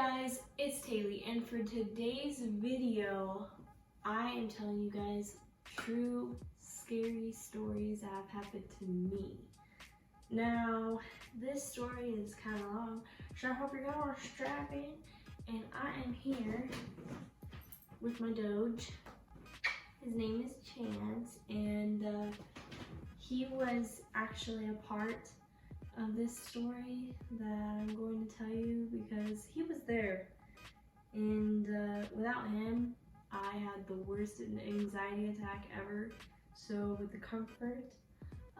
guys, it's Taylor, and for today's video, I am telling you guys true scary stories that have happened to me. Now, this story is kind of long, so I hope you're gonna strap in. And I am here with my Doge. His name is Chance, and he was actually a part of this story that I'm going to tell you because he was there, and without him I had the worst anxiety attack ever. So with the comfort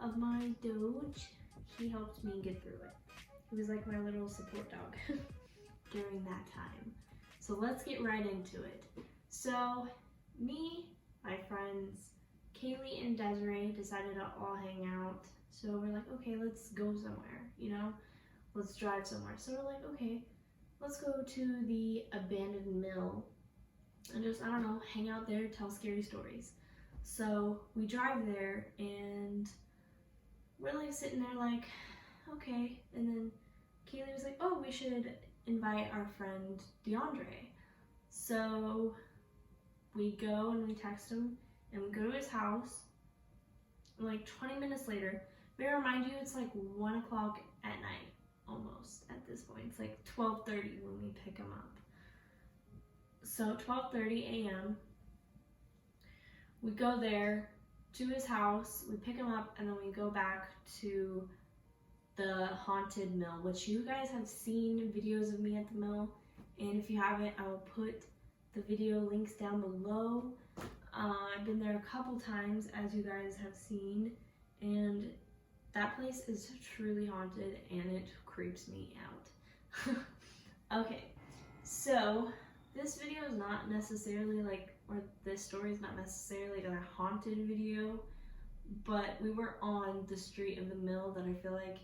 of my Doge, he helped me get through it. He was like my little support dog during that time. So let's get right into it. So me, my friends Kaylee and Desiree decided to all hang out. So we're like, okay, let's go somewhere, you know? Let's drive somewhere. So we're like, okay, let's go to the abandoned mill and just, I don't know, hang out there, tell scary stories. So we drive there and we're like sitting there like, okay. And then Kaylee was like, oh, we should invite our friend DeAndre. So we go and we text him and we go to his house. Like 20 minutes later, may I remind you, it's like 1 o'clock at night, almost at this point. It's like 12:30 when we pick him up. So 12:30 a.m. we go there to his house, we pick him up, and then we go back to the haunted mill, which you guys have seen videos of me at the mill. And if you haven't, I will put the video links down below. I've been there a couple times, as you guys have seen, and that place is truly haunted and it creeps me out. Okay, so this video is not necessarily like, or this story is not necessarily a haunted video, but we were on the street of the mill that I feel like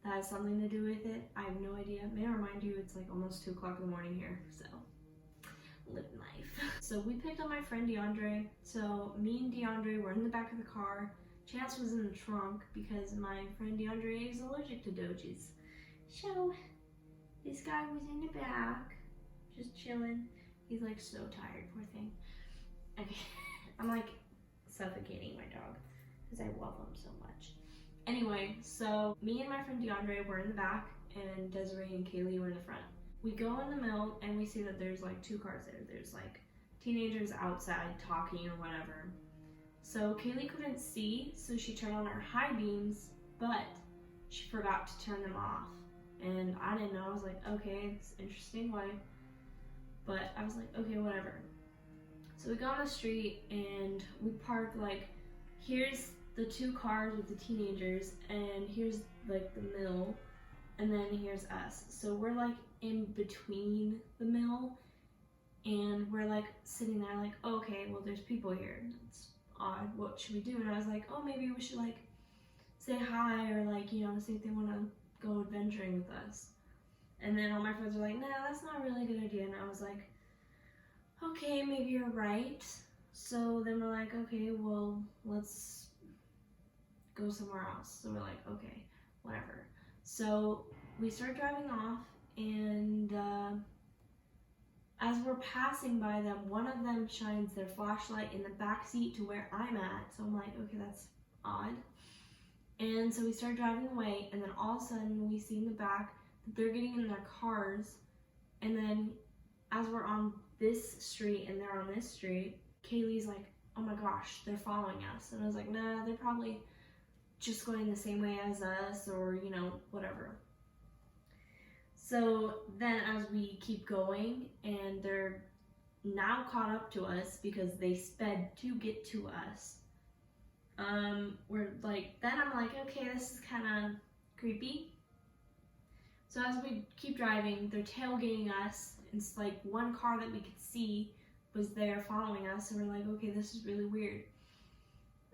that has something to do with it. I have no idea. May I remind you, it's like almost 2 o'clock in the morning here, so living life. So we picked up my friend DeAndre. So me and DeAndre were in the back of the car. Chance was in the trunk because my friend DeAndre is allergic to Doges. So this guy was in the back, just chilling. He's like so tired, poor thing. Okay, I'm like suffocating my dog because I love him so much. Anyway, so me and my friend DeAndre were in the back and Desiree and Kaylee were in the front. We go in the mill and we see that there's like 2 cars there. There's like teenagers outside talking or whatever. So Kaylee couldn't see, so she turned on her high beams, but she forgot to turn them off. And I didn't know. I was like, okay, it's interesting, why? But I was like, okay, whatever. So we go on the street and we park, like, here's the 2 cars with the teenagers, and here's like the mill, and then here's us. So we're like in between the mill, and we're like sitting there like, oh, okay, well, there's people here. It's odd. What should we do? And I was like, oh, maybe we should like say hi, or like, you know, see if they want to go adventuring with us. And then all my friends were like, nah, that's not really a good idea. And I was like, okay, maybe you're right. So then we're like, okay, well, let's go somewhere else. So we're like, okay, whatever. So we start driving off, and as we're passing by them, one of them shines their flashlight in the back seat to where I'm at. So I'm like, okay, that's odd. And so we start driving away, and then all of a sudden we see in the back that they're getting in their cars. And then as we're on this street and they're on this street, Kaylee's like, oh my gosh, they're following us. And I was like, nah, they're probably just going the same way as us, or, you know, whatever. So then as we keep going, and they're now caught up to us because they sped to get to us, we're like, then I'm like, okay, this is kind of creepy. So as we keep driving, they're tailgating us. It's like one car that we could see was there following us, so we're like, okay, this is really weird.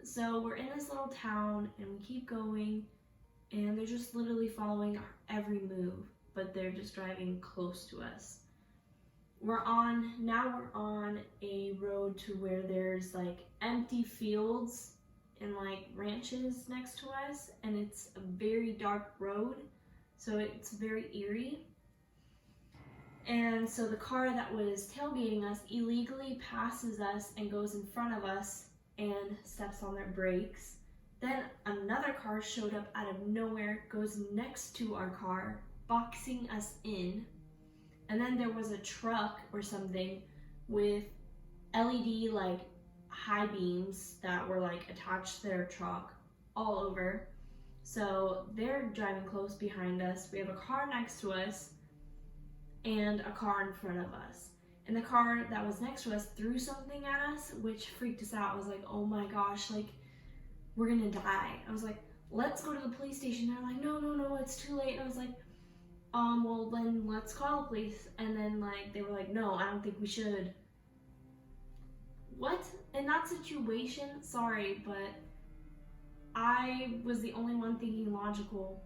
So we're in this little town and we keep going, and they're just literally following our every move, but they're just driving close to us. We're on a road to where there's like empty fields and like ranches next to us, and it's a very dark road, so it's very eerie. And so the car that was tailgating us illegally passes us and goes in front of us and steps on their brakes. Then another car showed up out of nowhere, goes next to our car, boxing us in. And then there was a truck or something with LED like high beams that were like attached to their truck all over. So they're driving close behind us. We have a car next to us and a car in front of us. And the car that was next to us threw something at us, which freaked us out. I was like, oh my gosh, like, we're gonna die. I was like, let's go to the police station. They're like, no, it's too late. And I was like, well then let's call the police. And then like, they were like, no, I don't think we should. What? In that situation, sorry, but I was the only one thinking logical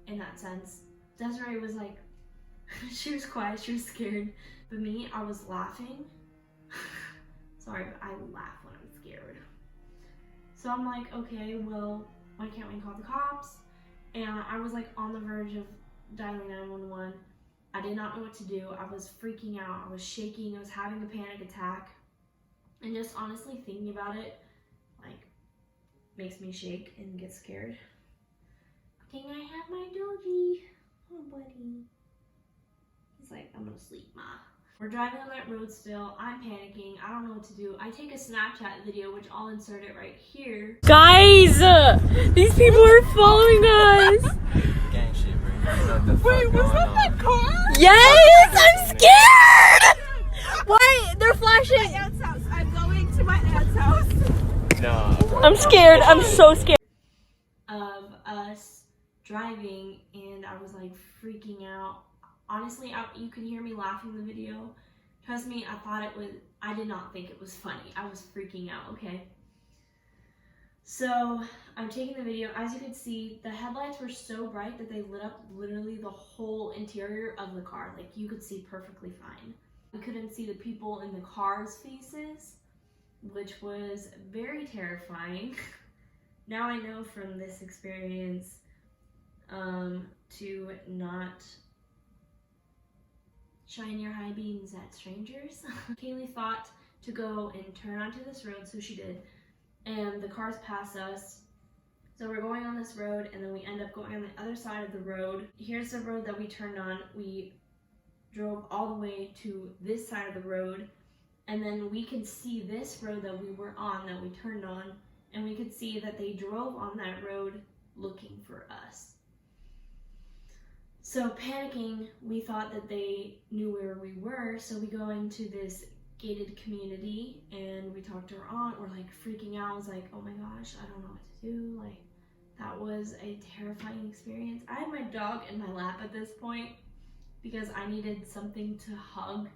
in that sense. Desiree was like, she was quiet, she was scared. But me, I was laughing. Sorry, but I laugh when I'm scared. So I'm like, okay, well, why can't we call the cops? And I was like on the verge of dialing 911. I did not know what to do. I was freaking out. I was shaking. I was having a panic attack. And just honestly thinking about it, like, makes me shake and get scared. Can I have my doggy? Oh, buddy. He's like, I'm gonna sleep, Ma. We're driving on that road still. I'm panicking. I don't know what to do. I take a Snapchat video, which I'll insert it right here. Guys, these people are following us. Gang shit, bro. Wait, was that car? Yes, I'm scared. Why? They're flashing. My aunt's house. I'm going to my aunt's house. No. I'm scared. I'm so scared. Of us driving, and I was like freaking out. Honestly, you can hear me laughing in the video. Trust me, I did not think it was funny. I was freaking out, okay? So, I'm taking the video. As you can see, the headlights were so bright that they lit up literally the whole interior of the car. Like, you could see perfectly fine. We couldn't see the people in the car's faces, which was very terrifying. Now I know from this experience to not shine your high beams at strangers. Kaylee thought to go and turn onto this road, so she did. And the cars pass us. So we're going on this road, and then we end up going on the other side of the road. Here's the road that we turned on. We drove all the way to this side of the road, and then we could see this road that we were on, that we turned on, and we could see that they drove on that road looking for us. So panicking, we thought that they knew where we were, so we go into this gated community and we talked to our aunt. We're like freaking out. I was like, oh my gosh, I don't know what to do. Like, that was a terrifying experience. I had my dog in my lap at this point because I needed something to hug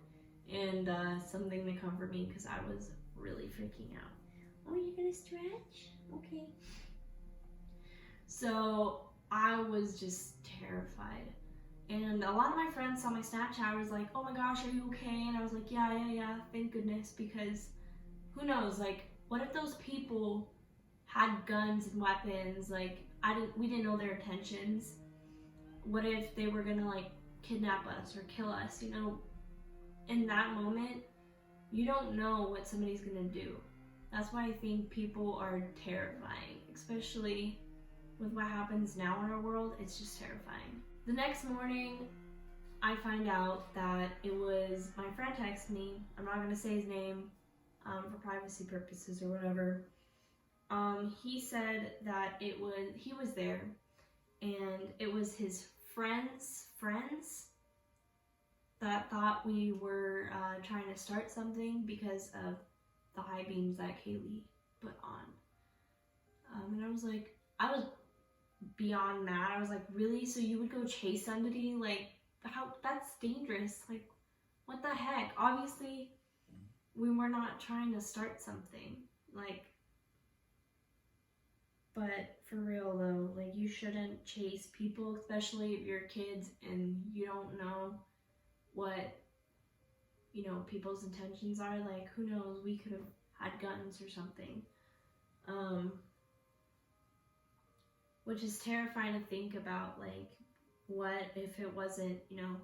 and something to comfort me because I was really freaking out. Oh, you're gonna stretch? Okay. So I was just terrified. And a lot of my friends saw my Snapchat. I was like, oh my gosh, are you okay? And I was like, yeah, thank goodness, because who knows, like, what if those people had guns and weapons? Like, we didn't know their intentions. What if they were gonna, like, kidnap us or kill us? You know, in that moment, you don't know what somebody's gonna do. That's why I think people are terrifying, especially with what happens now in our world. It's just terrifying. The next morning, I find out that it was my friend texted me. I'm not going to say his name for privacy purposes or whatever. He said that he was there, and it was his friends that thought we were trying to start something because of the high beams that Kaylee put on. And I was like, I was beyond mad. I was like, really? So you would go chase somebody? Like, that's dangerous. Like, what the heck? Obviously, we were not trying to start something. Like, but for real though, like, you shouldn't chase people, especially if you're kids and you don't know what, you know, people's intentions are. Like, who knows? We could have had guns or something. Which is terrifying to think about, like, what if it wasn't, you know,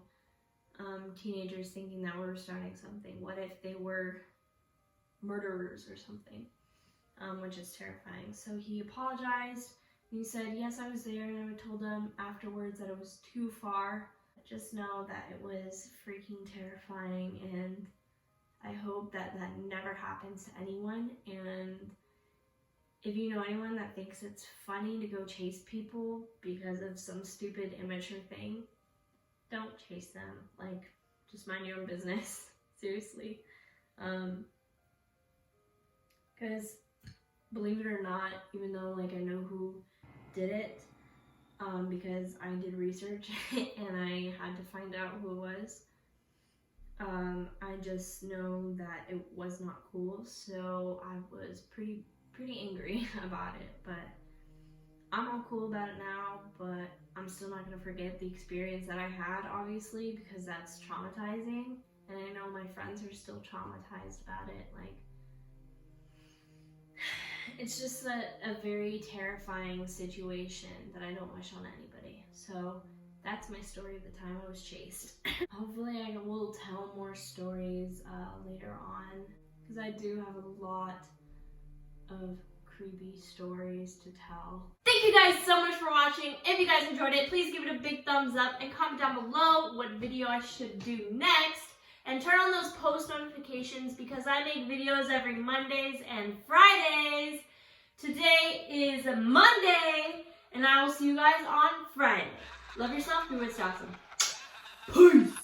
teenagers thinking that we were starting something. What if they were murderers or something? Which is terrifying. So he apologized. He said, yes, I was there, and I told him afterwards that it was too far. Just know that it was freaking terrifying, and I hope that that never happens to anyone. And if you know anyone that thinks it's funny to go chase people because of some stupid immature thing, don't chase them. Like, just mind your own business. Seriously. Because believe it or not, even though like I know who did it, because I did research and I had to find out who it was, I just know that it was not cool. So I was pretty angry about it, but I'm all cool about it now. But I'm still not gonna forget the experience that I had, obviously, because that's traumatizing, and I know my friends are still traumatized about it. Like, it's just a very terrifying situation that I don't wish on anybody. So that's my story of the time I was chased. Hopefully I will tell more stories later on, because I do have a lot of creepy stories to tell. Thank you guys so much for watching. If you guys enjoyed it, please give it a big thumbs up and comment down below what video I should do next. And turn on those post notifications because I make videos every Mondays and Fridays. Today is a Monday, and I will see you guys on Friday. Love yourself, do what's awesome. Peace!